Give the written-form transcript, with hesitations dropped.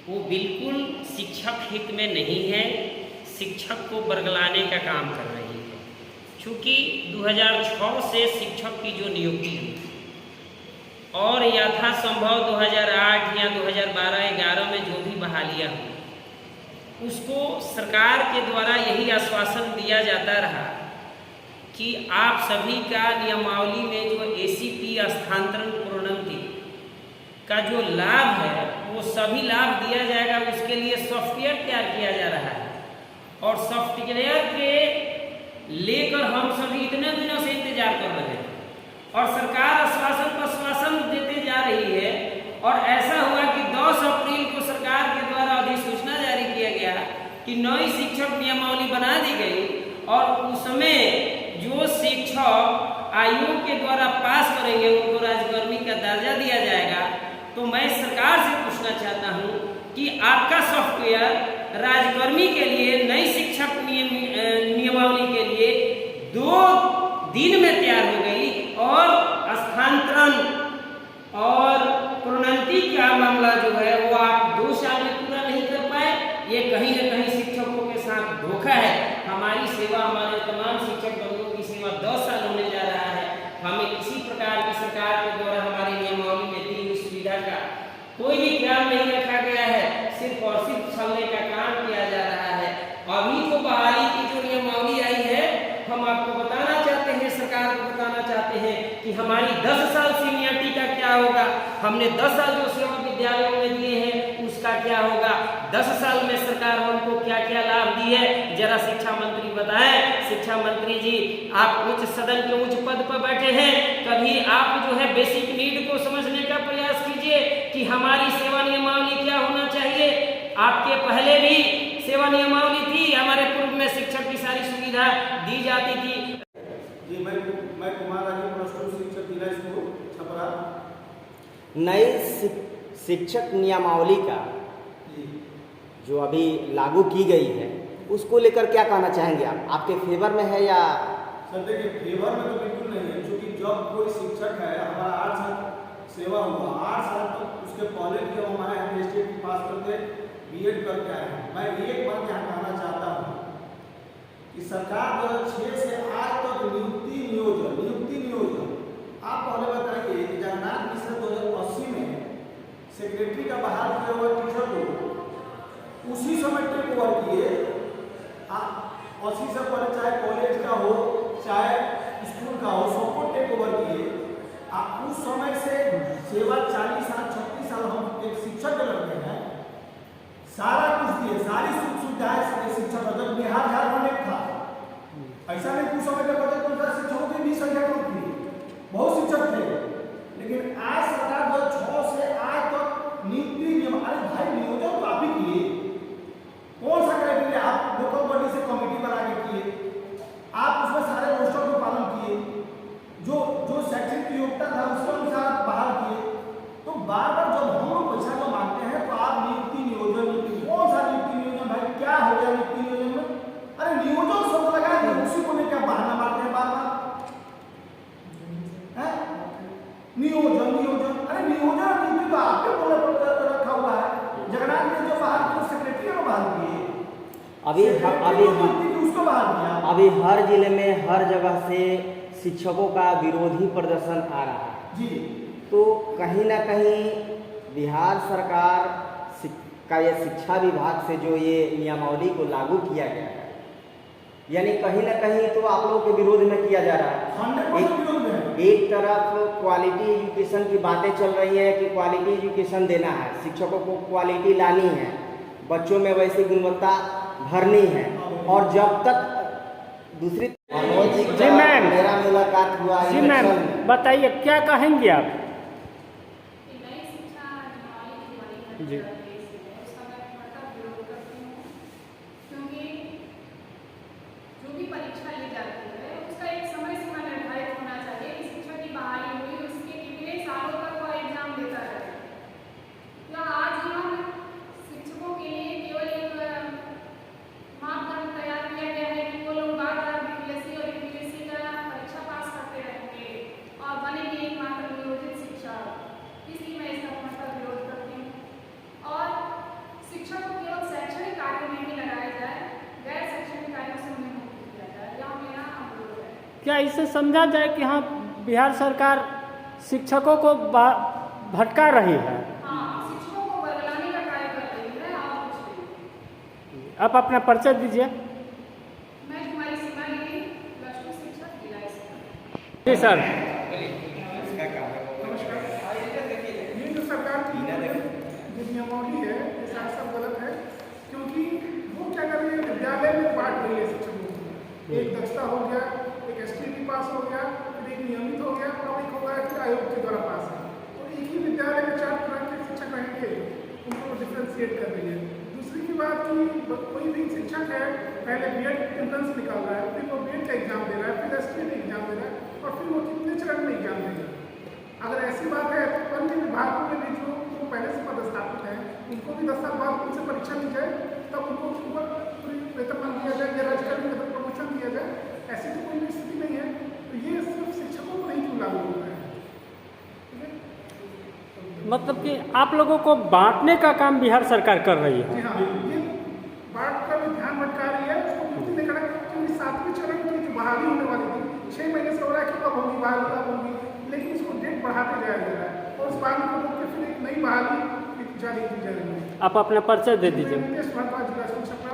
वो बिल्कुल शिक्षक हित में नहीं है, शिक्षक को बरगलाने का काम कर रही है। चूँकि 2006 से शिक्षक की जो नियुक्ति हुई और यथासंभव 2008 या 2012-11 में जो भी बहालियाँ हुई, उसको सरकार के द्वारा यही आश्वासन दिया जाता रहा कि आप सभी का नियमावली में जो ACP स्थानांतरण प्रोन्नति का जो लाभ है वो सभी लाभ दिया जाएगा। उसके लिए सॉफ्टवेयर तैयार किया जा रहा है और सॉफ्टवेयर के लेकर हम सभी इतने दिनों से इंतजार कर रहे हैं और सरकार आश्वासन पर आश्वासन देते जा रही है। और ऐसा हुआ कि 10 अप्रैल को सरकार के द्वारा अधिसूचना जारी किया गया कि नई शिक्षक नियमावली बना दी गई और उसमें जो शिक्षक आयोग के द्वारा पास करेंगे उनको राजकर्मी का दर्जा दिया जाएगा। तो मैं सरकार से पूछना चाहता हूं कि आपका सॉफ्टवेयर राजकर्मी के लिए नई शिक्षक नियमावली के लिए 2 दिन में तैयार हो गई और स्थानांतरण और प्रोन्नति का मामला जो है वो आप 2 साल में पूरा नहीं कर पाए। ये कहीं न कहीं शिक्षकों के साथ धोखा है। हमारी सेवा, हमारे तमाम शिक्षक बंधुओं की सेवा 10 साल होने जा रहा है। हमें किसी प्रकार की सरकार के द्वारा हमारी नियमावली में दी हुई सुविधा का कोई भी ख्याल नहीं रखा गया है, सिर्फ और सिर्फ छलने का काम किया जा रहा है। अभी तो बहाली की जो नियमावली आई है, हम आपको बताना चाहते हैं, सरकार को बताना चाहते हैं कि हमारी 10 साल सीनियरिटी का क्या होगा। हमने 10 साल जो सेवा विद्यालयों में दिए हैं उसका क्या होगा। 10 साल में सरकार हमको क्या क्या लाभ दी है, जरा शिक्षा मंत्री बताएं। शिक्षा मंत्री जी, आप उच्च सदन के उच्च पद पर बैठे हैं, कभी आप जो है बेसिक नीड को समझने का प्रयास कीजिए कि हमारी सेवा नियमावली क्या होना चाहिए। आपके पहले भी सेवा नियमावली थी, हमारे पूर्व में शिक्षक की सारी सुविधा दी जाती थी। जी, मैं कुमार राजू प्लस 2 शिक्षक जिला स्कूल छपरा। नई शिक्षक नियमावली का जो अभी लागू की गई है उसको लेकर क्या कहना चाहेंगे आप? आपके फेवर में है या? सर देखिए, फेवर में तो बिल्कुल नहीं है, क्योंकि जब कोई शिक्षक है, हमारा 8 साल सेवा हुआ, 8 साल तक उसके पहले भी हम आए हैं स्टेट पास करके BEd करके आए हैं। मैं एक बात यहाँ कहना चाहता हूँ कि सरकार 2006 से आज तक नियुक्ति नियोजन आप पहले बताइए कि जगन्नाथ मिश्र 2080 में सेक्रेटरी का बहाल किया हुआ टीचर को उसी समय टेक ओवर किए। 80 से पहले चाहे कॉलेज का हो चाहे स्कूल का हो, सबको टेक ओवर किए। उस समय से सेवा 40 साल 36 साल हम एक शिक्षक के लड़के हैं, सारा कुछ दिए, सारी सुख सुविधाएं शिक्षक जब बिहार झारखंड एक था, ऐसा नहीं कुछ समय के बजट में शिक्षकों की भी संख्या कम थी, बहुत शिक्षक थे। लेकिन आज सरकार 2006 से आज तक नियुक्ति नियम, अरे भाई नियोजन तो आप ही किए, कौन सा क्राइटेरिया आप लोकल बॉडी से कमेटी बना के किए, आप उसमें सारे रोस्टर को पालन किए, जो शैक्षणिक योग्यता था उसके अनुसार बहाल किए। तो बार बार जब हम लोग पैसा जो मांगते हैं तो आप नियुक्ति नियोजन, कौन सा नियुक्ति नियोजन भाई, क्या हो गया नियुक्ति नियोजन में? अरे नियोजन शब्द लगा दिया, उसी को लेकर बहाना मारते हैं बार बार। नियोजन, अरे नियोजन नियुक्ति तो आपके बोले पर रखा हुआ है। जगन्नाथ ने जो बहाल किया सेक्रेटरी को बहाल किए, अभी हर जिले में हर जगह से शिक्षकों का विरोधी प्रदर्शन आ रहा है जी। तो कहीं ना कहीं बिहार सरकार का ये शिक्षा विभाग से जो ये नियमावली को लागू किया गया है, यानी कहीं ना कहीं तो आप लोगों के विरोध में किया जा रहा है। एक तरफ क्वालिटी एजुकेशन की बातें चल रही है कि क्वालिटी एजुकेशन देना है, शिक्षकों को क्वालिटी लानी है, बच्चों में वैसी गुणवत्ता भरनी है, और जब तक दूसरी जी मैम, मेरा मुलाकात हुआ। जी मैम, बताइए क्या कहेंगे आप? जी क्या इसे समझा जाए कि हाँ बिहार सरकार शिक्षकों को भटका रही है? हाँ, शिक्षकों को बरगलाने का कार्य कर रही है। आप कुछ नहीं। आप अपना परिचय दीजिए। मैं तुम्हारी सीमा गिरी, प्लस 2 शिक्षक भिलाई से। जी सर। ये जो सरकार की जो नियमावली है ये सब गलत है, क्योंकि वो क्या कर रही है, विद्यालय में बांट रही है शिक्षकों को। एक दक्षता हो गया, एक STT पास हो गया, फिर एक नियमित हो गया और एक हो गया कि आयोग के द्वारा पास है। तो एक ही विद्यालय में 4 तरह के शिक्षक रहेंगे, उनको डिफ्रेंशिएट कर रही है। दूसरी की बात कि कोई भी शिक्षक है पहले B.Ed एंट्रेंस निकाल रहा है, फिर वो B.Ed का एग्जाम दे रहा है, फिर STT एग्जाम दे रहा है और फिर वो कितने चरण में एग्जाम देगा। अगर ऐसी बात है तो अन्य विभागों में भी जो पहले से पदस्थापित हैं उनको भी 10 साल बाद उनसे परीक्षा ली जाए, तब उनको पूरी वेतनमान दिया जाए या राज्यकारी में प्रमोशन दिया जाए। ऐसी तो कोई भी स्थिति नहीं है। तो ये सिर्फ शिक्षकों को नहीं क्यों लागू होता है? ठीक है, मतलब कि आप लोगों को बांटने का काम बिहार सरकार कर रही है। जी हाँ, ये बाढ़ का भी ध्यान भटका रही है। उसको क्योंकि नहीं करा, क्योंकि 7वें चरण की जो बहाली होने वाली थी 6 महीने से हो रहा है कि कब होगी बहाली, कब होगी, लेकिन उसको डेट बढ़ाते जाया जा रहा है और उस बहाली को रोक के फिर एक नई बहाली जारी की जा रही है। आप अपना परिचय दे दीजिए। मैं नितेश भारद्वाज, जिला शिक्षा